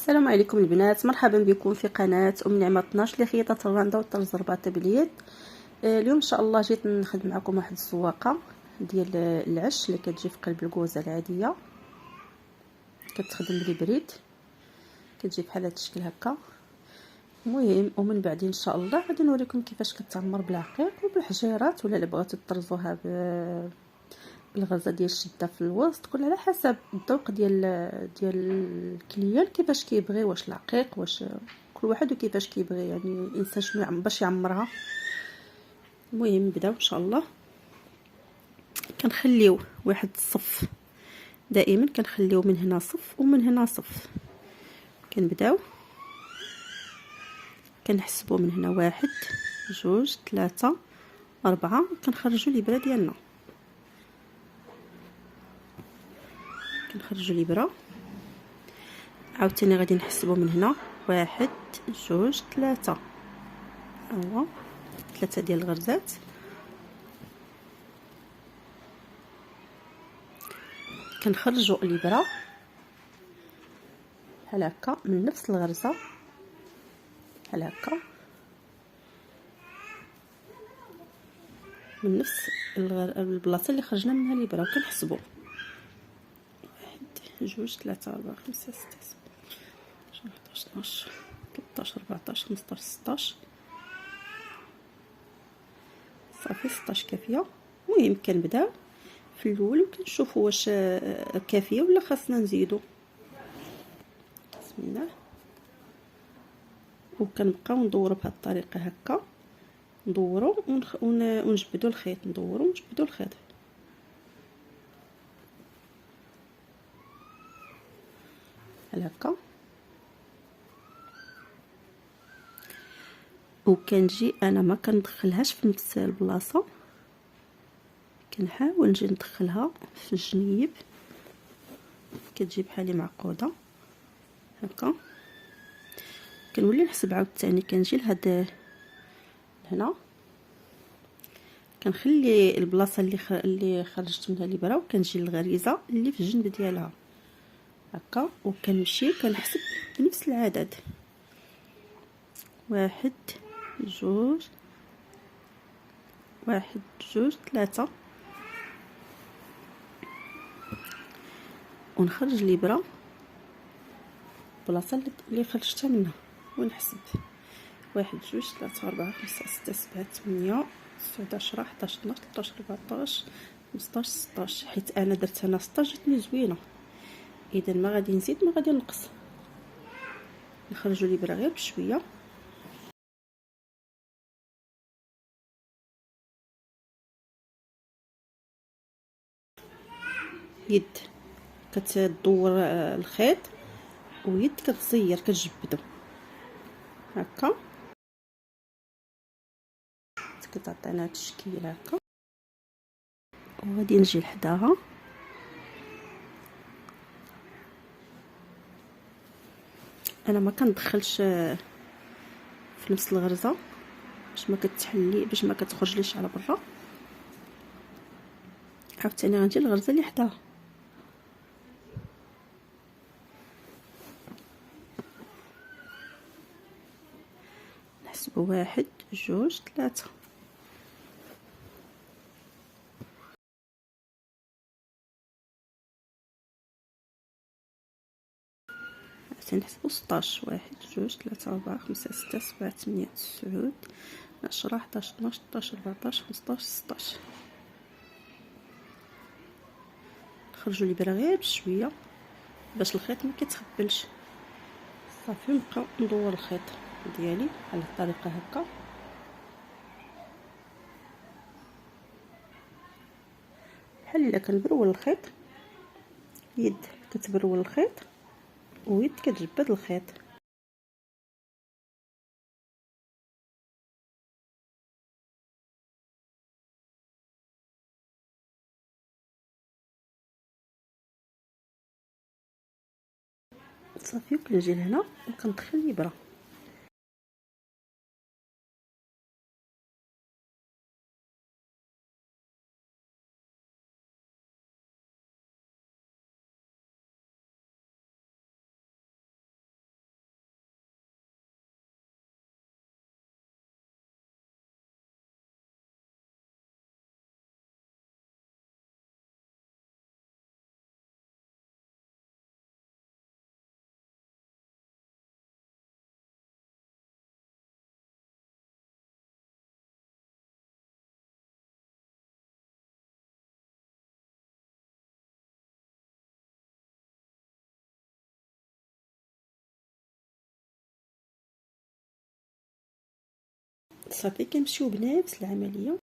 السلام عليكم البنات، مرحبا بكم في قناه ام نعمه 12 لخياطه الرنده والطرز الرباطه باليد. اليوم ان شاء الله جيت نخدم معكم واحد الزواقه ديال العش اللي كتجي في قلب الكوزه العاديه، كتخدم بالبريد، كتجي بحال هذا الشكل هكا. المهم ومن بعد ان شاء الله غادي نوريكم كيفاش كتعمر بالعقيق وبالحجيرات، ولا اللي بغاتو تطرزوها بالغرزه ديال الشده في الوسط، كل على حسب الذوق ديال الكليان كيفاش كيبغي، واش العقيق واش كل واحد وكيفاش كيبغي، يعني الانسان شنو باش يعمرها. المهم نبداو ان شاء الله. كنخليو واحد الصف، دائما كنخليو من هنا صف ومن هنا صف. كنبداو كنحسبوا من هنا 1 2 3 4، كنخرجوا الابره ديالنا، كنخرجوا الابره عاوتاني غادي نحسبوا من هنا 1 2 3. ايوا 3 ديال الغرزات. كنخرجوا الابره بحال هكا من نفس الغرزه، بحال هكا من نفس البلاصه اللي خرجنا منها الابره، وكنحسبوا 1 2 3 4 5 6 7 11 12 13 14 15 16. صافي 16 كافيه. المهم كنبداو في الاول وكنشوفوا واش كافيه ولا خاصنا نزيدو. بسم الله. وكنبقاو ندوروا بهذه الطريقه هكا، ندوروا ونجبدوا الخيط، ندوروا ونجبدوا الخيط. بحال هكا. وكنجي انا ما كندخلهاش في نفس البلاصه، كنحاول نجي ندخلها في الجنيب، كتجي بحالي معقوده هكا. كنولي نحسب عاوتاني، كنجي لهاد هنا، كنخلي البلاصه اللي خرجت منها الابره، وكنجي للغريزه اللي في الجنب ديالها هكا، وكنمشي كنحسب بنفس العدد 1 2 1 2 3، ونخرج الابره البلاصه اللي خرجتها منها، ونحسب 1 2 3 4 5 6 7 8 9 10 11 12 13 14 15 16. حيت انا درت هنا 16 جاتني زوينه، اذا ما غادي نزيد ما غادي نقص. نخرجوا الابره غير بشويه. يد كتدور الخيط، ويد كتصير كتجبدو هكا، كتعطينا هاد الشكل هكا. وغادي نجي لحداها، انا ما كندخلش في نفس الغرزه باش ما كتحلي، باش ما كتخرجليش على برا. عاوتاني غنجي للغرزه اللي حداها، نحسبوا 1 2 3. نحسبوا 16 1 2 3 4 5 6 7 8 9 10 11 12 13 14 15 16. نخرجوا الابره غير بشويه باش الخيط ما كيتخبلش. صافي نبقى ندور الخيط ديالي على الطريقه هكا. بحال الا كنبرول الخيط، يد كتبرول الخيط ويد كتجبد الخيط. صافي وكنجي لهنا وكندخل الابره. صافي كنمشيو بنفس العمليه.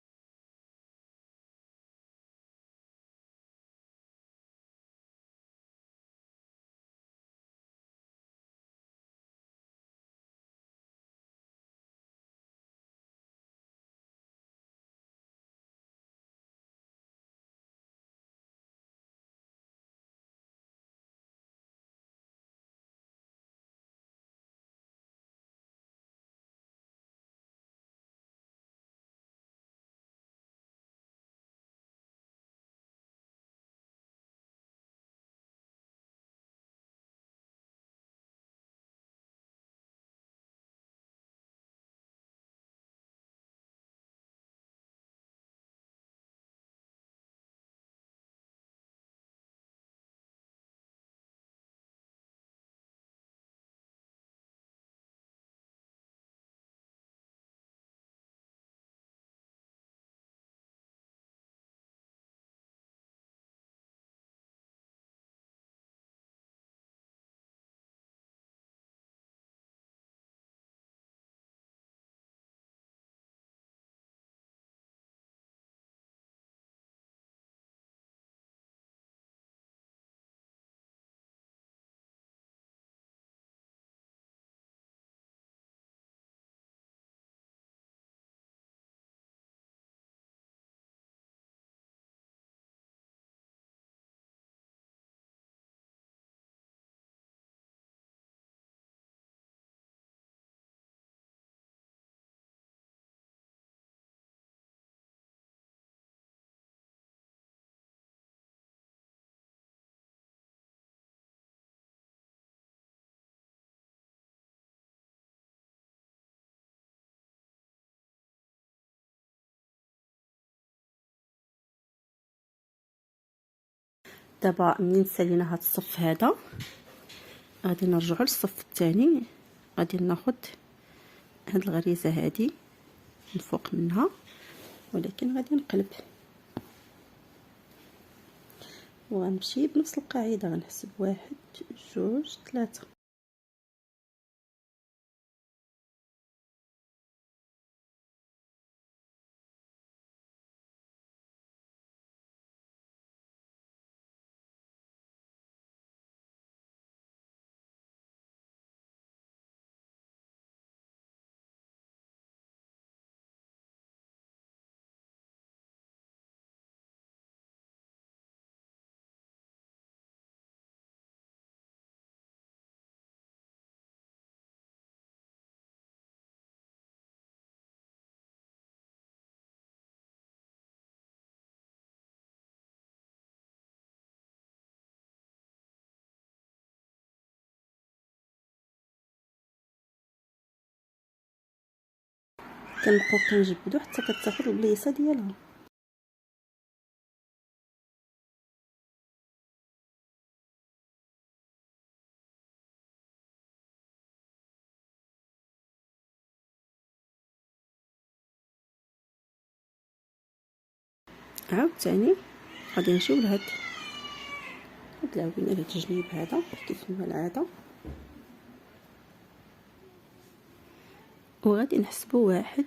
دابا منين سالينا هاد الصف هذا غادي نرجعوا للصف الثاني. غادي ناخذ هاد الغريزه هادي من فوق منها، ولكن غادي نقلب وغنمشي بنفس القاعده. غنحسب 1 2 3. كنبقاو كنجبدو حتى كتاخد البليصه ديالها. عاوتاني غادي نجيو لهاد العوينه، لهاد الجنيب هذا كيف ما العاده، وغادي نحسبو 1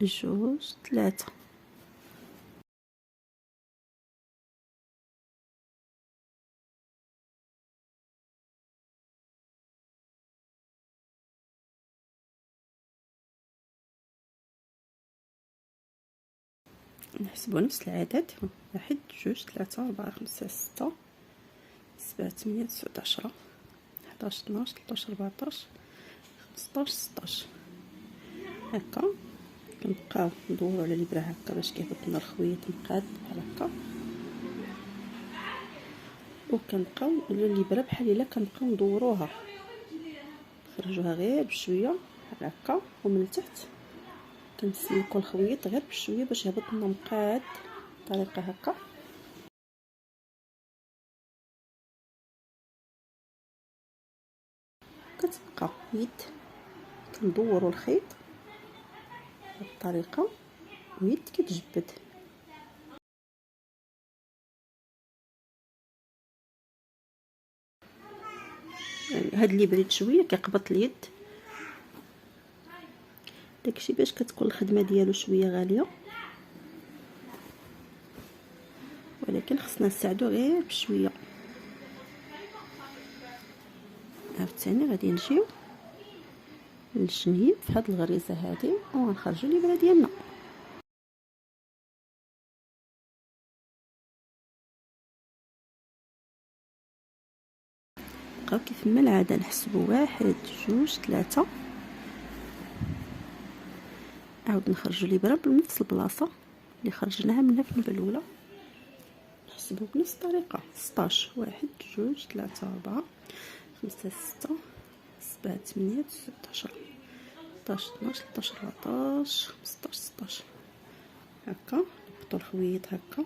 2 3. نحسبو نفس العدد: 1 2 3 4 5 6 7 8 9 10 11 12 13 14 15 16. هكا كنبقاو ندورو على الابره هكا باش كيهبط لنا الخويط مقاد بحال هكا، وكنبقاو على الابره بحال الا كنبقاو ندوروها، نخرجوها غير بشويه بحال هكا، ومن التحت كنسلكو الخويط غير بشويه باش يهبط لنا مقاد بطريقه هكا. كتبقى يد كندورو الخيط بهذه الطريقه ويد كتجبد. يعني هاد اللي بريد شويه كيقبط اليد داكشي باش كتكون الخدمه ديالو شويه غاليه، ولكن خصنا نساعدو غير بشويه. عاوتاني غادي نجيو للجنيب في هاد الغريزه هادي وغنخرجوا الابره ديالنا. بقاو كيف ما العاده نحسبوا 1 2 3، عاود نخرجوا الابره بنفس البلاصه اللي خرجناها منها في النوبه الاولى، نحسبوا بنفس الطريقه 16 1 2 3 4 5 6 7 8 9 10 11 12 13 14 15 16 هكا. نحطوا الخويط هكا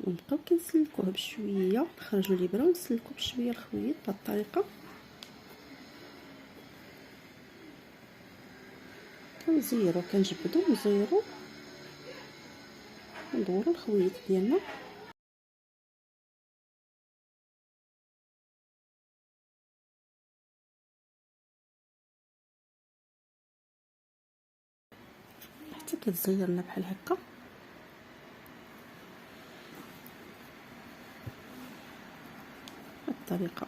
ونبقاو كنسلكوه بشويه، نخرجوا الابره ونسلكوا بشويه الخويط بهذه الطريقه. كنزيرو كنجبدو نزيرو ندورو الخويط ديالنا. حتى كتزيرنا بحال هكا. الطريقه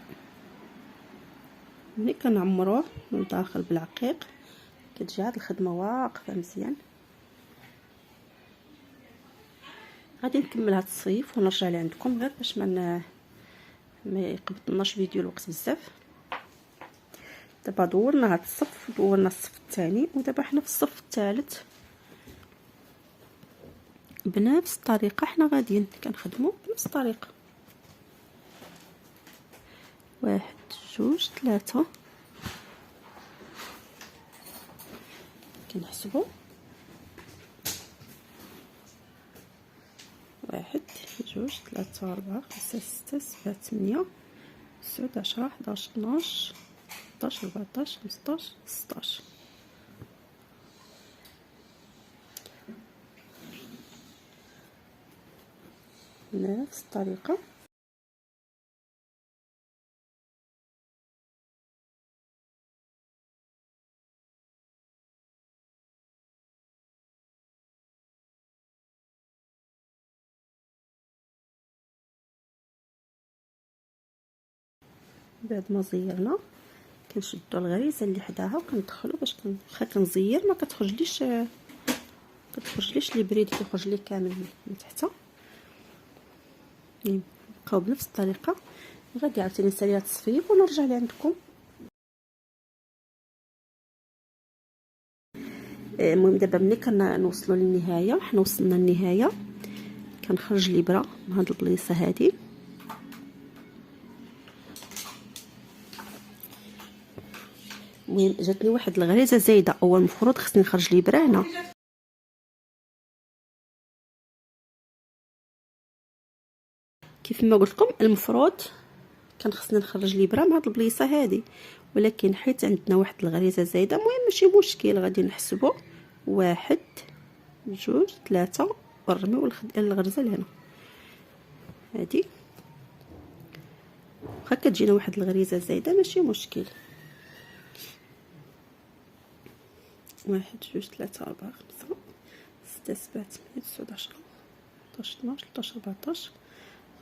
ملي كنعمروه من الداخل بالعقيق كتجي هاد الخدمه واقفه مزيان. غادي نكمل هاد الصيف ونرجع لعندكم غير باش ما يقبضناش فيديو الوقت بزاف. دابا دورنا هاد الصف، دورنا الصف الثاني، ودابا حنا في الصف الثالث بنفس الطريقه. حنا غاديين كنخدموا بنفس الطريقه 1 2 3 كنحسبوا 1 2 3 4 5 6 7 8 9 10 11 12 13 14 15 16. نفس الطريقه بعد ما زيرنا كنشدوا الغريزه اللي حداها وكندخلوا باش واخا كنزير ما كتخرجليش لي بريد كيخرج لي كامل من تحت. نبقاو بنفس الطريقه. غادي عاوتاني نسالي هاد الصفيف ونرجع لعندكم. المهم دابا ملي كنوصلوا للنهايه، حنا وصلنا للنهايه، كنخرج الابره من هاد البليصه هادي. المهم جاتني واحد الغريزه زايده، اول المفروض خصني نخرج الابره هنا، كيف ما قلت لكم المفروض كان خصني نخرج الابره من هاد البليصه هادي، ولكن حيت عندنا واحد الغريزه زايده المهم ماشي مشكل. غادي نحسبوا 1 2 3 ونرميو الغرزه لهنا هادي. واخا كتجينا واحد الغريزه زايده ماشي مشكل. 1 2 3 4 5 6 7 8 9 10 11 12 13 14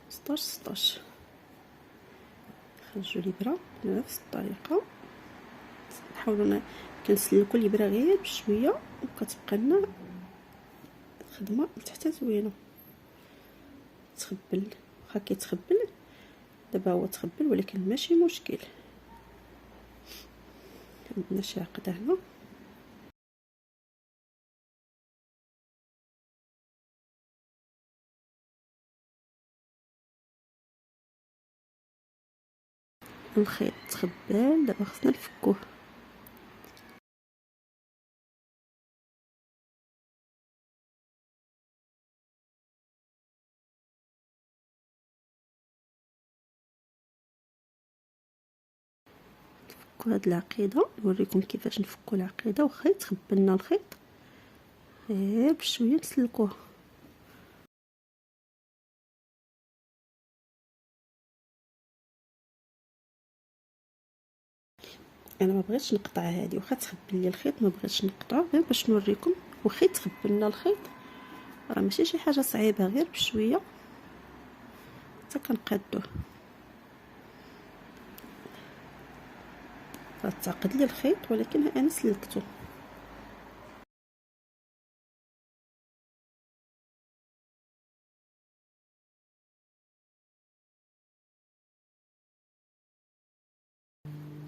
15 16. نخرجوا الابره بنفس الطريقه، نحاولوا كنسلكوا الابره غير بشويه وكتبقى لنا الخدمه لتحت زوينه. تخبل واخا كيتخبل دابا هو تخبل ولكن ماشي مشكل. عندنا شي عقده هنا الخيط تخبل، دابا خصنا نفكوه. نفكو هاد العقيده، نوريكم كيفاش نفكو العقيده واخا يتخبلنا الخيط غير بشويه نسلكوه. انا ما بغيتش نقطع هذه، واخا تخبل لي الخيط ما بغيتش نقطعه، غير باش نوريكم. واخا تخبلنا الخيط راه ماشي شي حاجه صعيبه، غير بشويه حتى كنقادوه. تعقد لي الخيط ولكن انا سلكته.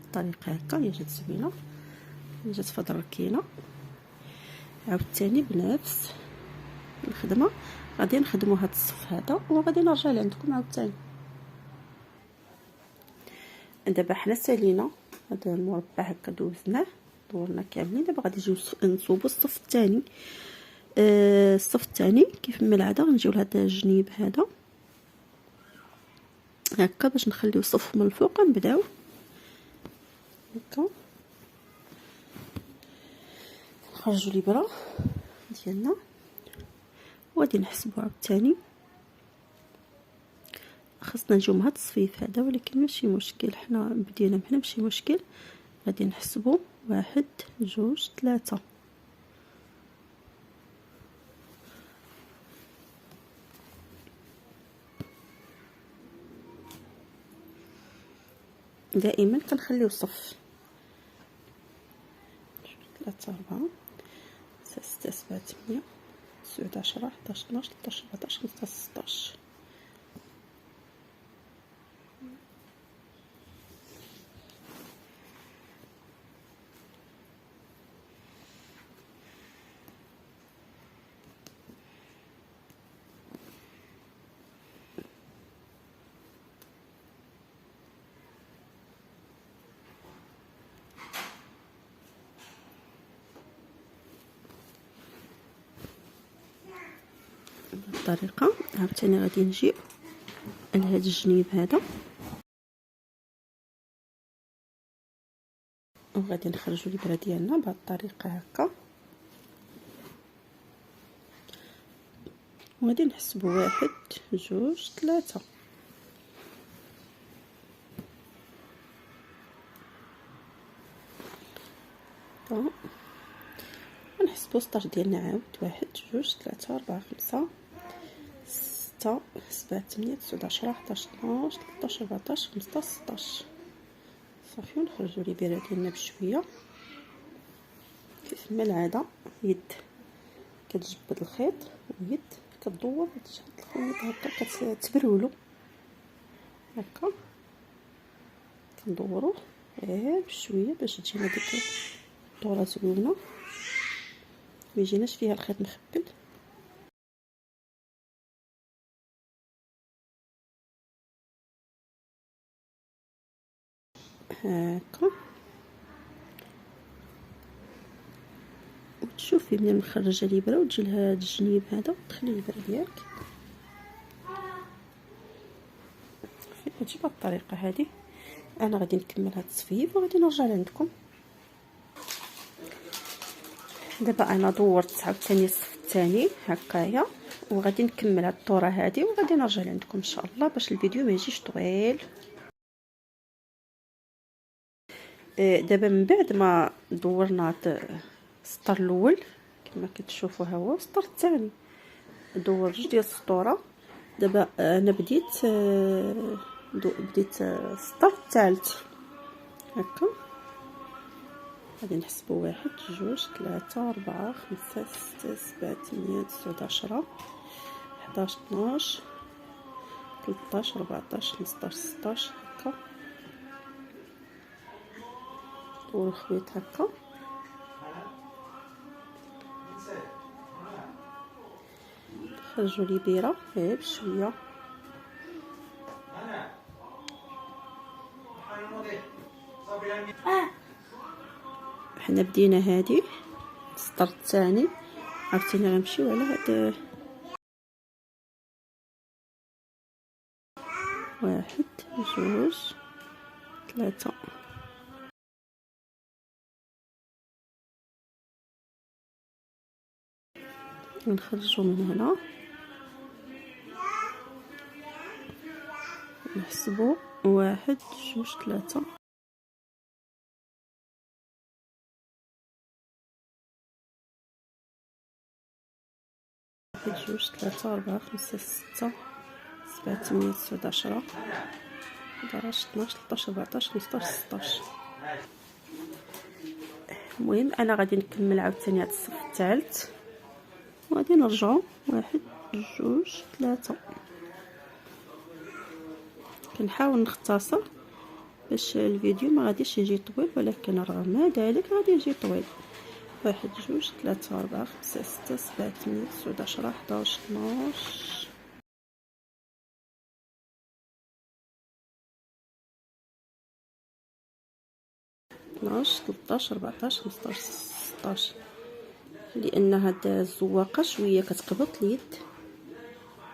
الطريقه هكا هي جات زوينه، جات فهاد الركينه. عاوتاني بنفس الخدمه غادي نخدمو هاد الصف هذا، وغادي نرجع لعندكم عاوتاني. دابا حنا سالينا هذا المربع هكا، دوزناه دورنا كاملين. دابا غادي نجيو نصوبو الصف الثاني. الصف الثاني كيف ما العاده غنجيو لهذا الجنيب هذا هكا باش نخليو الصف من الفوق. نبداو هكا، نخرجوا الابره ديالنا وغادي نحسبو عاوتاني. خاصنا نجيو مع هاد الصفيف هذا، ولكن ماشي مشكل، حنا بدينا بحنا ماشي مشكل. غادي نحسبو 1 2 3. دائما كنخليو صف 3 4 5 6 7 8 9 10 11 12 13 14 15 16. الطريقه عاوتاني غادي نجي لهاد الجنيب هذا وغادي نخرجوا الابره ديالنا بهاد الطريقه هكا، وغادي نحسبوا 1 2 3. ونحسبوا 16 ديالنا عاود 1 2 3 4 5 6 7 8 9 10 11 12 13 14 15 16. صافي. ونخرجوا الابره ديالنا بشويه كيف ما العاده. يد كتجبد الخيط ويد كتدور تشد الخيط هكا كتبرولو هكا، كندورو غير بشويه باش تجينا ديك الدوره زوينه ما يجيناش فيها الخيط مخبل. هكا وتشوفي منين مخرجه الابره وتجي لهاد الجنيب هذا وتدخلي الابره ديالك تجي بهاد الطريقه هذه. انا غادي نكمل هاد الصفيف وغادي نرجع لعندكم. دابا انا دورت عاوتاني الصف الثاني هكايا، وغادي نكمل هاد الدوره هذه وغادي نرجع لعندكم ان شاء الله باش الفيديو ما يجيش طويل. دابا من بعد ما دورنا السطر الاول كما كتشوفوا ها هو السطر الثاني، دور جوج ديال السطوره. دابا انا بديت السطر الثالث هكا. غادي نحسبوا 1 2 3 4 5 6 7 8 9 10 11 12 13 14 15 16 هكا. دور الخيط هكا خرجوا لي بيره غير بشويه. حنا بدينا هادي السطر الثاني، عرفتيني غنمشيو على هاد 1 2 3. نخرجوا من هنا نحسبوا 1 2 3. واحد جوج ثلاثة أربعة خمسة ستة سبعة ثمانية تسعة عشرة 11 12 13 14 15 16. المهم انا غادي نكمل عاوتاني هاد الصف الثالث وغادي نرجعو واحد جوج ثلاثة. كنحاول نختصر باش الفيديو ما غاديش يجي طويل، ولكن رغم ذلك غادي يجي طويل. واحد جوج ثلاثة أربعة خمسة ستة سبعة ثمانية تسعة عشرة 11 12 12 13 14 15 16. لان هاد الزواقه شويه كتقبط اليد،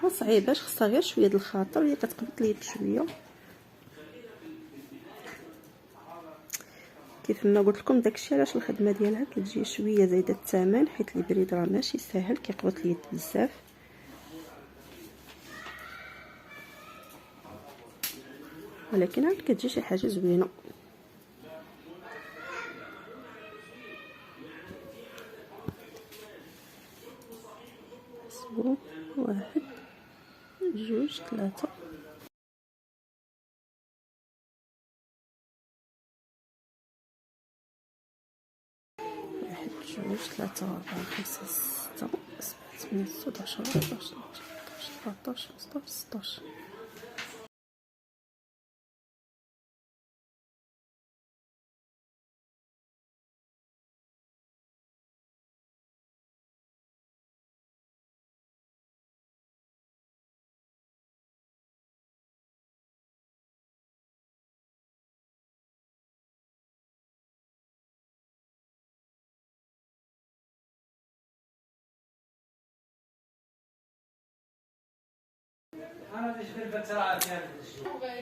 ما صعيباش، خصها غير شويه د الخاطر، هي كتقبط اليد شويه. كيف ما قلت لكم داكشي علاش الخدمه ديالها كتجي شويه زايده الثمن، حيت البريد راه ماشي ساهل، كيقبط اليد بزاف. ولكن عاد كتجي شي حاجه زوينه. واحد جوج ثلاثة واحد جوج ثلاثة أربعة خمسة ستة سبعة ثمانية تسعة عشرة 11 12 13 14 15 16.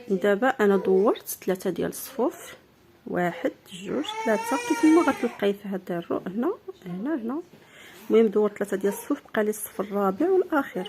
دابا انا دورت 3 ديال الصفوف، واحد جوج ثلاثة، كيف ما غتلقاي في هذا الرو هنا هنا هنا. المهم دورت 3 ديال الصفوف، بقى لي الصف الرابع والاخير.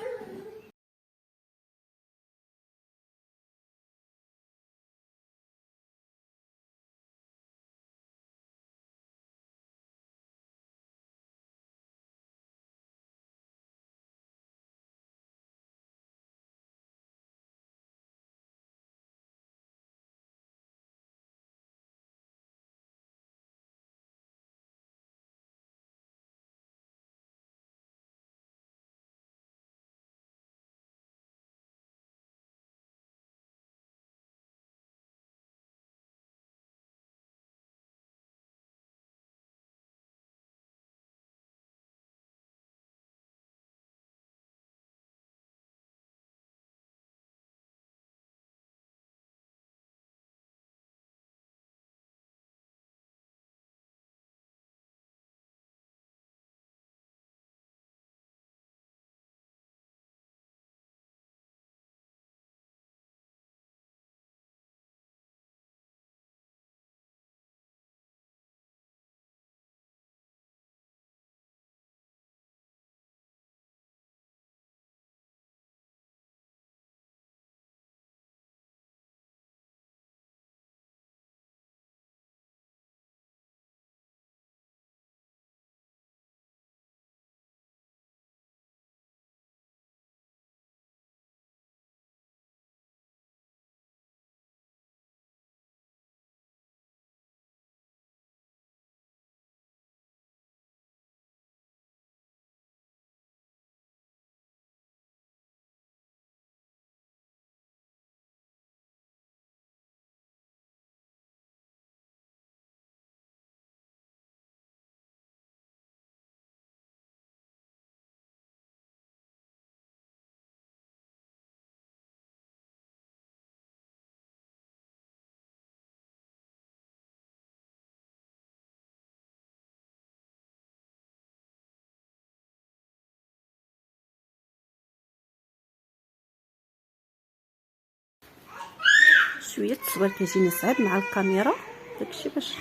شويه التصوير كيجيني صعيب مع الكاميرا، داكشي باش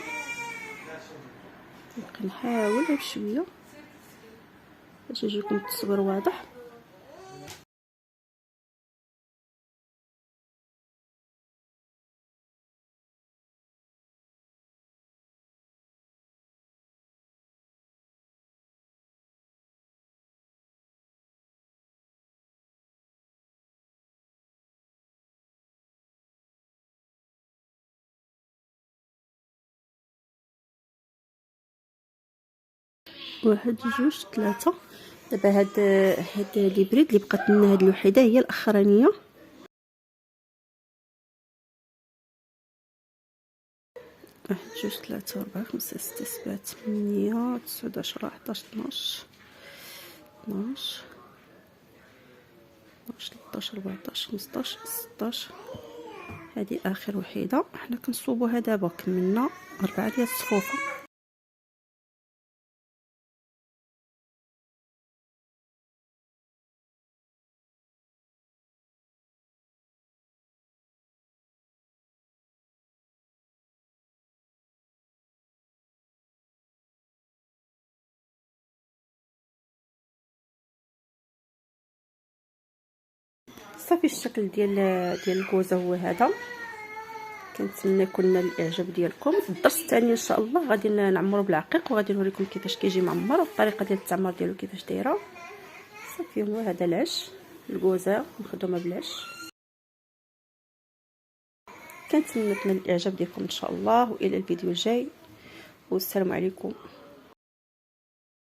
نحاول بشويه باش يجيكم التصوير واضح. واحد جوج ثلاثة. دابا هاد لي بريد اللي بقات لنا هاد الوحيده هي الاخرانيه. واحد جوج ثلاثة أربعة خمسة ستة سبعة ثمانية تسعة عشرة حداش 12 12 13 14 15 16. هذه اخر وحيده حنا كنصوبوها دابا. كملنا 4 ديال الصفوفه. صافي الشكل ديال الكوزه هو هذا. كنتمنى يكون نال الاعجاب ديالكم. في الدرس الثاني ان شاء الله غادي نعمرو بالعقيق وغادي نوريكم كيفاش كيجي معمر والطريقه ديال التعمر ديالو كيفاش دايره. صافي هو هذا العش، الكوزه مخدومه بالعش. كنتمنى تنال الاعجاب ديالكم ان شاء الله، والى الفيديو الجاي والسلام عليكم.